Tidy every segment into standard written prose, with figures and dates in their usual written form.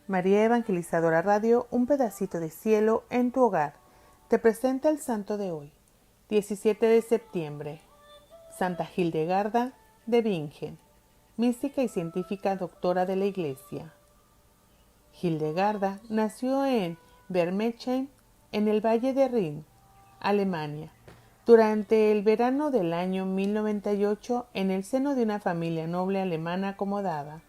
María Evangelizadora Radio, un pedacito de cielo en tu hogar, te presenta el santo de hoy, 17 de septiembre, Santa Hildegarda de Bingen, mística y científica doctora de la Iglesia. Hildegarda nació en Bermechen, en el Valle de Rin, Alemania, durante el verano del año 1098 en el seno de una familia noble alemana acomodada.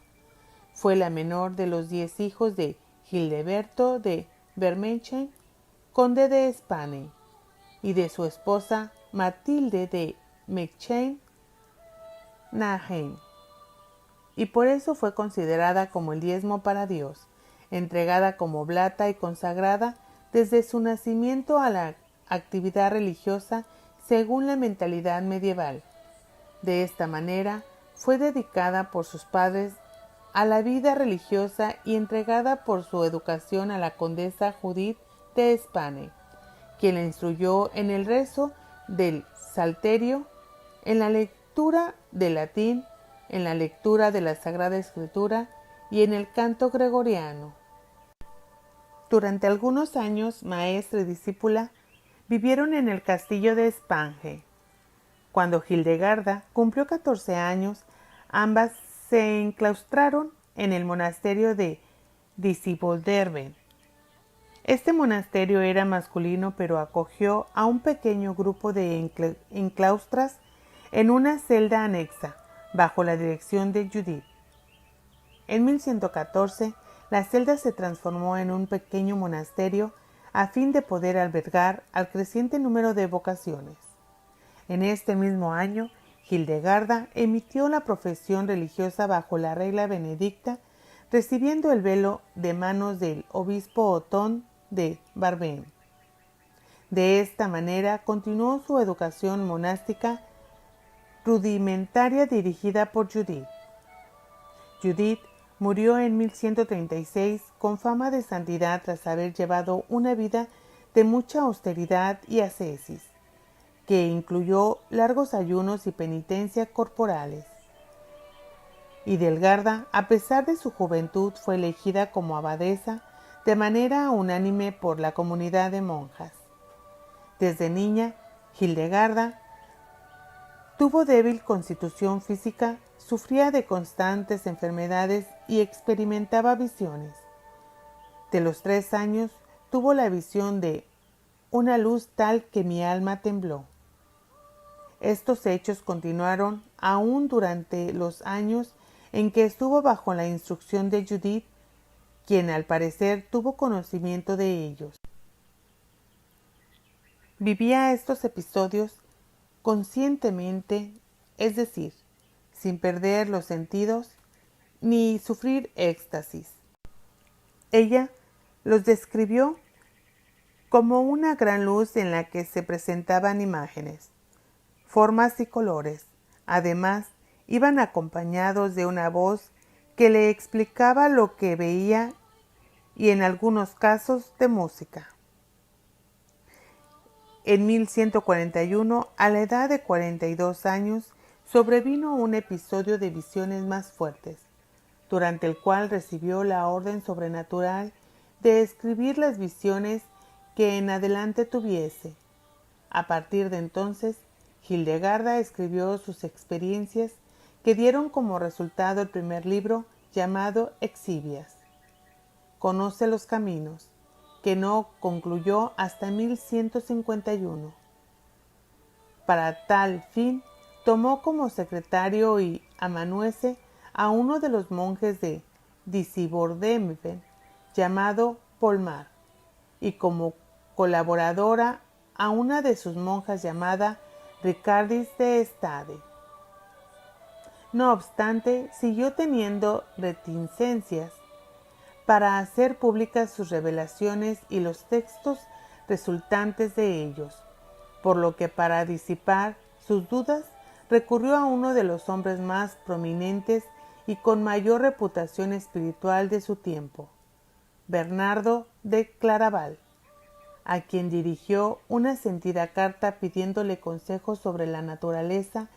Fue la menor de los 10 hijos de Hildeberto de Bermechen, conde de Spane, y de su esposa Matilde de Mechelen-Nahen, y por eso fue considerada como el diezmo para Dios, entregada como oblata y consagrada desde su nacimiento a la actividad religiosa según la mentalidad medieval. De esta manera fue dedicada por sus padres a la vida religiosa y entregada por su educación a la condesa Judith de Spane, quien la instruyó en el rezo del Salterio, en la lectura del latín, en la lectura de la Sagrada Escritura y en el canto gregoriano. Durante algunos años, maestra y discípula vivieron en el castillo de Spange. Cuando Hildegarda cumplió 14 años, ambas se enclaustraron en el monasterio de Disibolderben. Este monasterio era masculino, pero acogió a un pequeño grupo de enclaustras en una celda anexa, bajo la dirección de Judith. En 1114, la celda se transformó en un pequeño monasterio a fin de poder albergar al creciente número de vocaciones. En este mismo año, Hildegarda emitió la profesión religiosa bajo la regla benedicta, recibiendo el velo de manos del obispo Otón de Barbem. De esta manera continuó su educación monástica rudimentaria dirigida por Judith. Judith murió en 1136 con fama de santidad tras haber llevado una vida de mucha austeridad y ascesis, que incluyó largos ayunos y penitencia corporales. Hildegarda, a pesar de su juventud, fue elegida como abadesa de manera unánime por la comunidad de monjas. Desde niña, Hildegarda tuvo débil constitución física, sufría de constantes enfermedades y experimentaba visiones. De los 3 años, tuvo la visión de una luz tal que mi alma tembló. Estos hechos continuaron aún durante los años en que estuvo bajo la instrucción de Judith, quien al parecer tuvo conocimiento de ellos. Vivía estos episodios conscientemente, es decir, sin perder los sentidos ni sufrir éxtasis. Ella los describió como una gran luz en la que se presentaban imágenes, formas y colores. Además, iban acompañados de una voz que le explicaba lo que veía y en algunos casos de música. En 1141, a la edad de 42 años, sobrevino un episodio de visiones más fuertes, durante el cual recibió la orden sobrenatural de escribir las visiones que en adelante tuviese. A partir de entonces, Hildegarda escribió sus experiencias que dieron como resultado el primer libro llamado Exhibias. Conoce los caminos, que no concluyó hasta 1151. Para tal fin, tomó como secretario y amanuense a uno de los monjes de Disibolderben, llamado Polmar, y como colaboradora a una de sus monjas llamada Ricardis de Stade. No obstante, siguió teniendo reticencias para hacer públicas sus revelaciones y los textos resultantes de ellos, por lo que para disipar sus dudas recurrió a uno de los hombres más prominentes y con mayor reputación espiritual de su tiempo, Bernardo de Claraval, a quien dirigió una sentida carta pidiéndole consejos sobre la naturaleza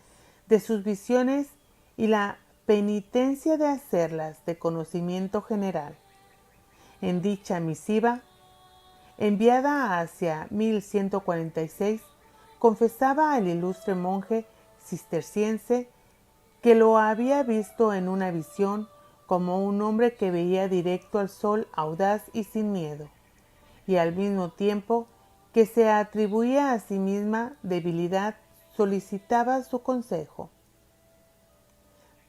de sus visiones y la penitencia de hacerlas de conocimiento general. En dicha misiva, enviada hacia 1146, confesaba al ilustre monje cisterciense que lo había visto en una visión como un hombre que veía directo al sol audaz y sin miedo, y al mismo tiempo que se atribuía a sí misma debilidad, solicitaba su consejo.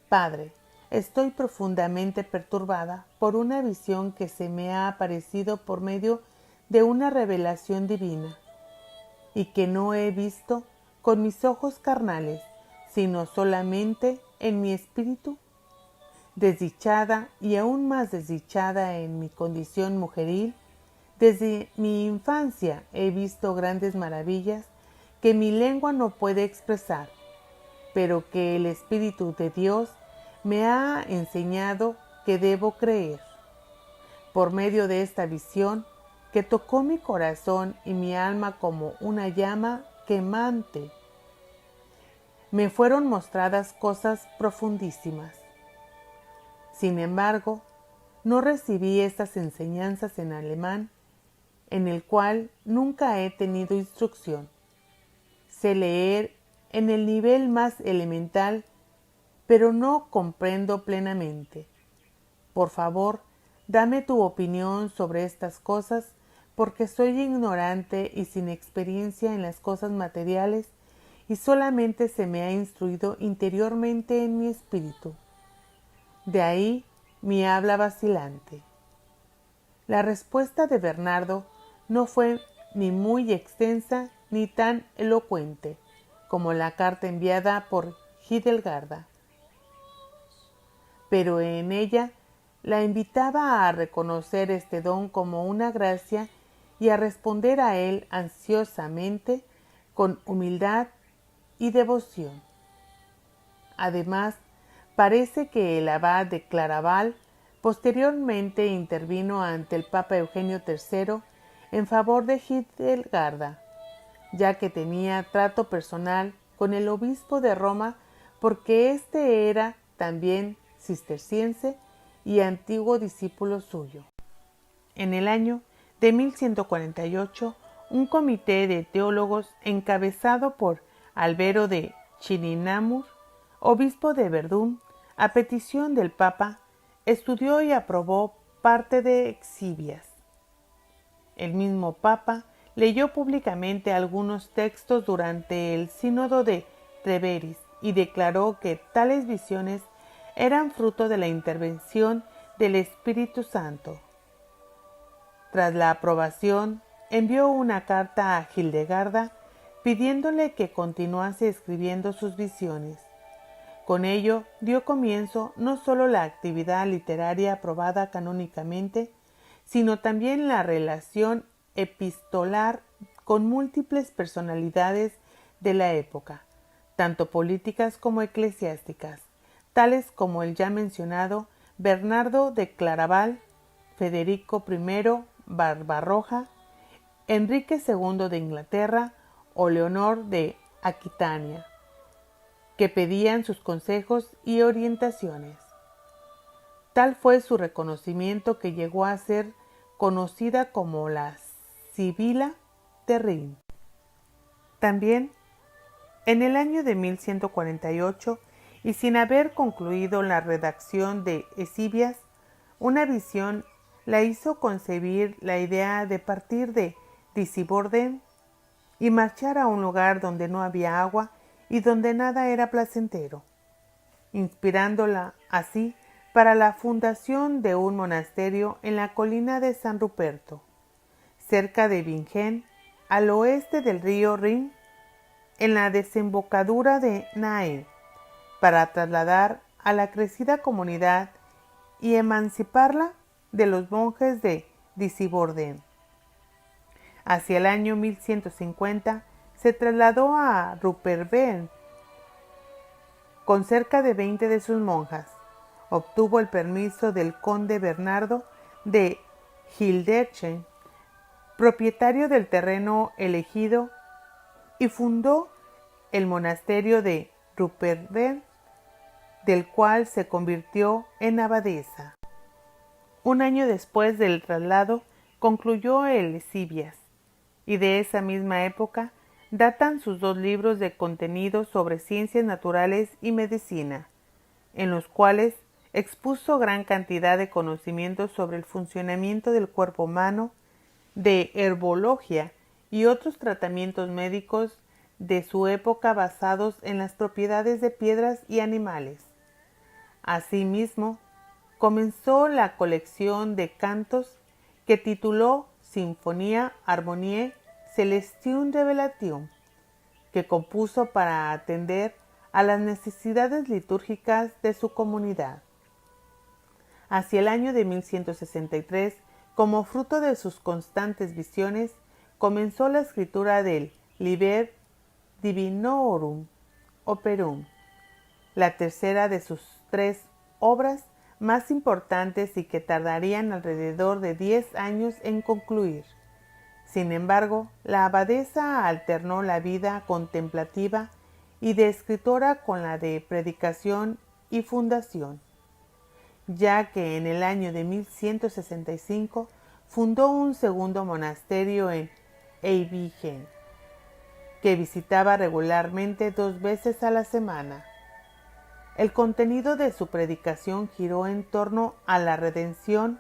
Padre, estoy profundamente perturbada por una visión que se me ha aparecido por medio de una revelación divina, y que no he visto con mis ojos carnales, sino solamente en mi espíritu. Desdichada y aún más desdichada en mi condición mujeril, desde mi infancia he visto grandes maravillas que mi lengua no puede expresar, pero que el Espíritu de Dios me ha enseñado que debo creer. Por medio de esta visión, que tocó mi corazón y mi alma como una llama quemante, me fueron mostradas cosas profundísimas. Sin embargo, no recibí estas enseñanzas en alemán, en el cual nunca he tenido instrucción. Sé leer en el nivel más elemental, pero no comprendo plenamente. Por favor, dame tu opinión sobre estas cosas, porque soy ignorante y sin experiencia en las cosas materiales, y solamente se me ha instruido interiormente en mi espíritu. De ahí mi habla vacilante. La respuesta de Bernardo no fue ni muy extensa ni tan elocuente como la carta enviada por Hildegarda, pero en ella la invitaba a reconocer este don como una gracia y a responder a él ansiosamente, con humildad y devoción. Además, parece que el abad de Claraval posteriormente intervino ante el Papa Eugenio III en favor de Hildegarda, ya que tenía trato personal con el obispo de Roma, porque éste era también cisterciense y antiguo discípulo suyo. En el año de 1148, un comité de teólogos encabezado por Albero de Chininamur, obispo de Verdún, a petición del Papa, estudió y aprobó parte de Exívias. El mismo Papa leyó públicamente algunos textos durante el sínodo de Treveris y declaró que tales visiones eran fruto de la intervención del Espíritu Santo. Tras la aprobación, envió una carta a Hildegarda pidiéndole que continuase escribiendo sus visiones. Con ello dio comienzo no solo la actividad literaria aprobada canónicamente, sino también la relación epistolar con múltiples personalidades de la época, tanto políticas como eclesiásticas, tales como el ya mencionado Bernardo de Claraval, Federico I Barbarroja, Enrique II de Inglaterra o Leonor de Aquitania, que pedían sus consejos y orientaciones. Tal fue su reconocimiento que llegó a ser conocida como la Sibila de Rin. También, en el año de 1148, y sin haber concluido la redacción de Escivias, una visión la hizo concebir la idea de partir de Disiborden y marchar a un lugar donde no había agua y donde nada era placentero, inspirándola así para la fundación de un monasterio en la colina de San Ruperto, cerca de Bingen, al oeste del río Rin, en la desembocadura de Nahe, para trasladar a la crecida comunidad y emanciparla de los monjes de Disiborden. Hacia el año 1150 se trasladó a Rupperben con cerca de 20 de sus monjas. Obtuvo el permiso del conde Bernardo de Hildesheim, propietario del terreno elegido, y fundó el monasterio de Rupperben, del cual se convirtió en abadesa. Un año después del traslado concluyó el Licivias, y de esa misma época datan sus 2 libros de contenido sobre ciencias naturales y medicina, en los cuales expuso gran cantidad de conocimientos sobre el funcionamiento del cuerpo humano, de herbología y otros tratamientos médicos de su época basados en las propiedades de piedras y animales. Asimismo, comenzó la colección de cantos que tituló Sinfonia Harmoniae Celestium Revelatium, que compuso para atender a las necesidades litúrgicas de su comunidad. Hacia el año de 1163, como fruto de sus constantes visiones, comenzó la escritura del Liber Divinorum Operum, la tercera de sus 3 obras más importantes y que tardarían alrededor de 10 años en concluir. Sin embargo, la abadesa alternó la vida contemplativa y de escritora con la de predicación y fundación, ya que en el año de 1165 fundó un segundo monasterio en Eibingen, que visitaba regularmente 2 veces a la semana. El contenido de su predicación giró en torno a la redención,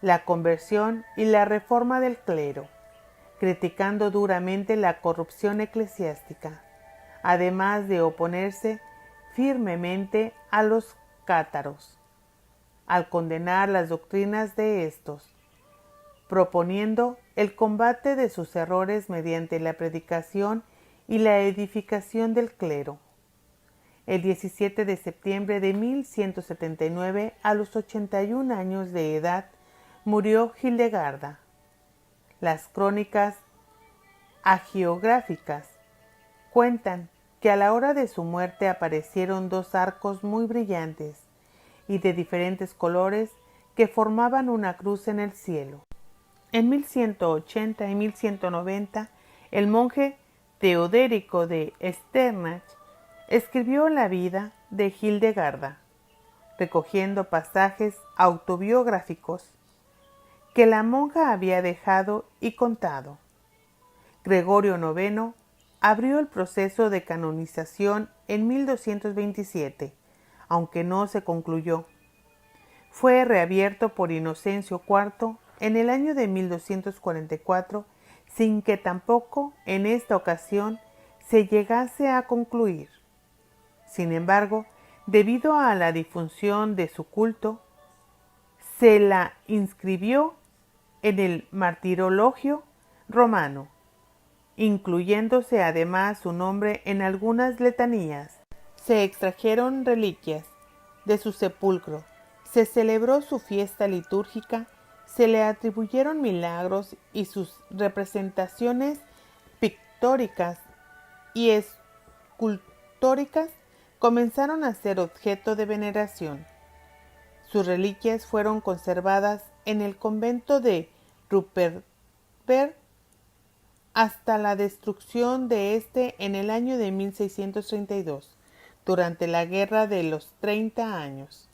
la conversión y la reforma del clero, criticando duramente la corrupción eclesiástica, además de oponerse firmemente a los cátaros, al condenar las doctrinas de estos, proponiendo el combate de sus errores mediante la predicación y la edificación del clero. El 17 de septiembre de 1179, a los 81 años de edad, murió Hildegarda. Las crónicas hagiográficas cuentan que a la hora de su muerte aparecieron 2 arcos muy brillantes y de diferentes colores que formaban una cruz en el cielo. En 1180 y 1190, el monje Teodérico de Sternach escribió la vida de Hildegarda, recogiendo pasajes autobiográficos que la monja había dejado y contado. Gregorio IX abrió el proceso de canonización en 1227, aunque no se concluyó. Fue reabierto por Inocencio IV en el año de 1244, sin que tampoco en esta ocasión se llegase a concluir. Sin embargo, debido a la difusión de su culto, se la inscribió en el Martirologio romano, incluyéndose además su nombre en algunas letanías. Se extrajeron reliquias de su sepulcro, se celebró su fiesta litúrgica, se le atribuyeron milagros y sus representaciones pictóricas y escultóricas comenzaron a ser objeto de veneración. Sus reliquias fueron conservadas en el convento de Ruppertberg hasta la destrucción de este en el año de 1632, durante la Guerra de los 30 años.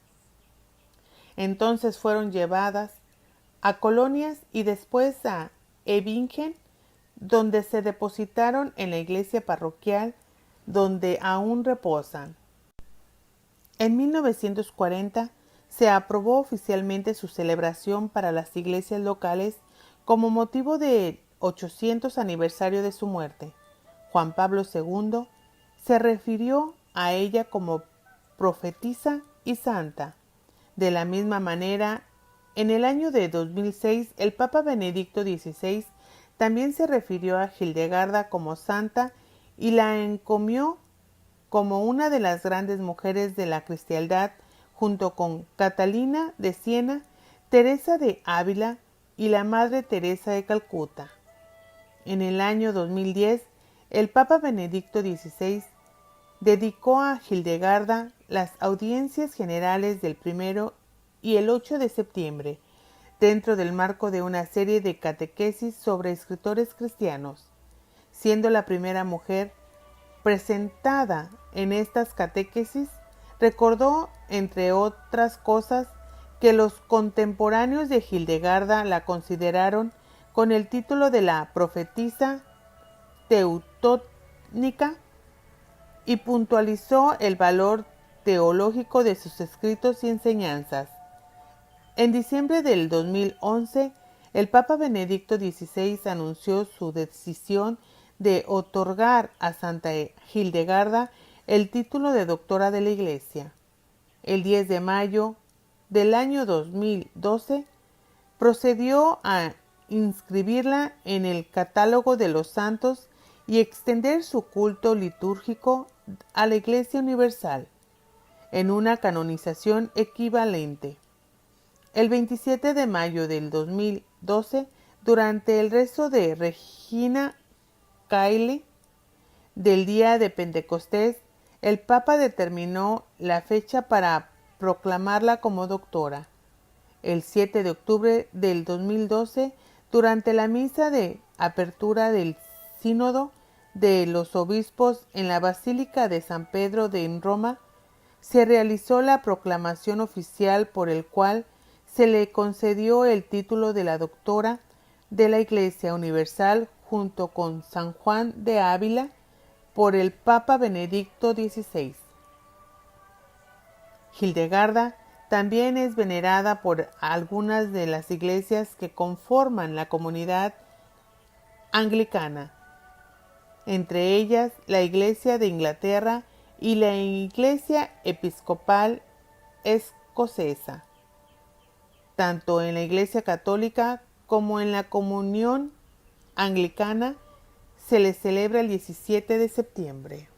Entonces fueron llevadas a Colonias y después a Eibingen, donde se depositaron en la iglesia parroquial, donde aún reposan. En 1940 se aprobó oficialmente su celebración para las iglesias locales como motivo del 800 aniversario de su muerte. Juan Pablo II se refirió a ella como profetisa y santa. De la misma manera, en el año de 2006, el Papa Benedicto XVI también se refirió a Hildegarda como santa y la encomió como una de las grandes mujeres de la cristiandad, junto con Catalina de Siena, Teresa de Ávila y la Madre Teresa de Calcuta. En el año 2010, el Papa Benedicto XVI dedicó a Hildegarda las audiencias generales del 1 y el 8 de septiembre, dentro del marco de una serie de catequesis sobre escritores cristianos, siendo la primera mujer presentada en estas catequesis. Recordó, entre otras cosas, que los contemporáneos de Hildegarda la consideraron con el título de la profetisa teutónica y puntualizó el valor teológico de sus escritos y enseñanzas. En diciembre del 2011, el Papa Benedicto XVI anunció su decisión de otorgar a Santa Hildegarda el título de doctora de la Iglesia. El 10 de mayo del año 2012, procedió a inscribirla en el catálogo de los santos y extender su culto litúrgico a la Iglesia Universal, en una canonización equivalente. El 27 de mayo del 2012, durante el rezo de Regina Caeli del día de Pentecostés, el Papa determinó la fecha para proclamarla como doctora. El 7 de octubre del 2012, durante la misa de apertura del Sínodo de los Obispos en la Basílica de San Pedro en Roma, se realizó la proclamación oficial por el cual se le concedió el título de la doctora de la Iglesia Universal junto con San Juan de Ávila por el Papa Benedicto XVI. Hildegarda también es venerada por algunas de las iglesias que conforman la comunidad anglicana, entre ellas la Iglesia de Inglaterra y la Iglesia Episcopal Escocesa. Tanto en la Iglesia Católica como en la Comunión Anglicana se le celebra el 17 de septiembre.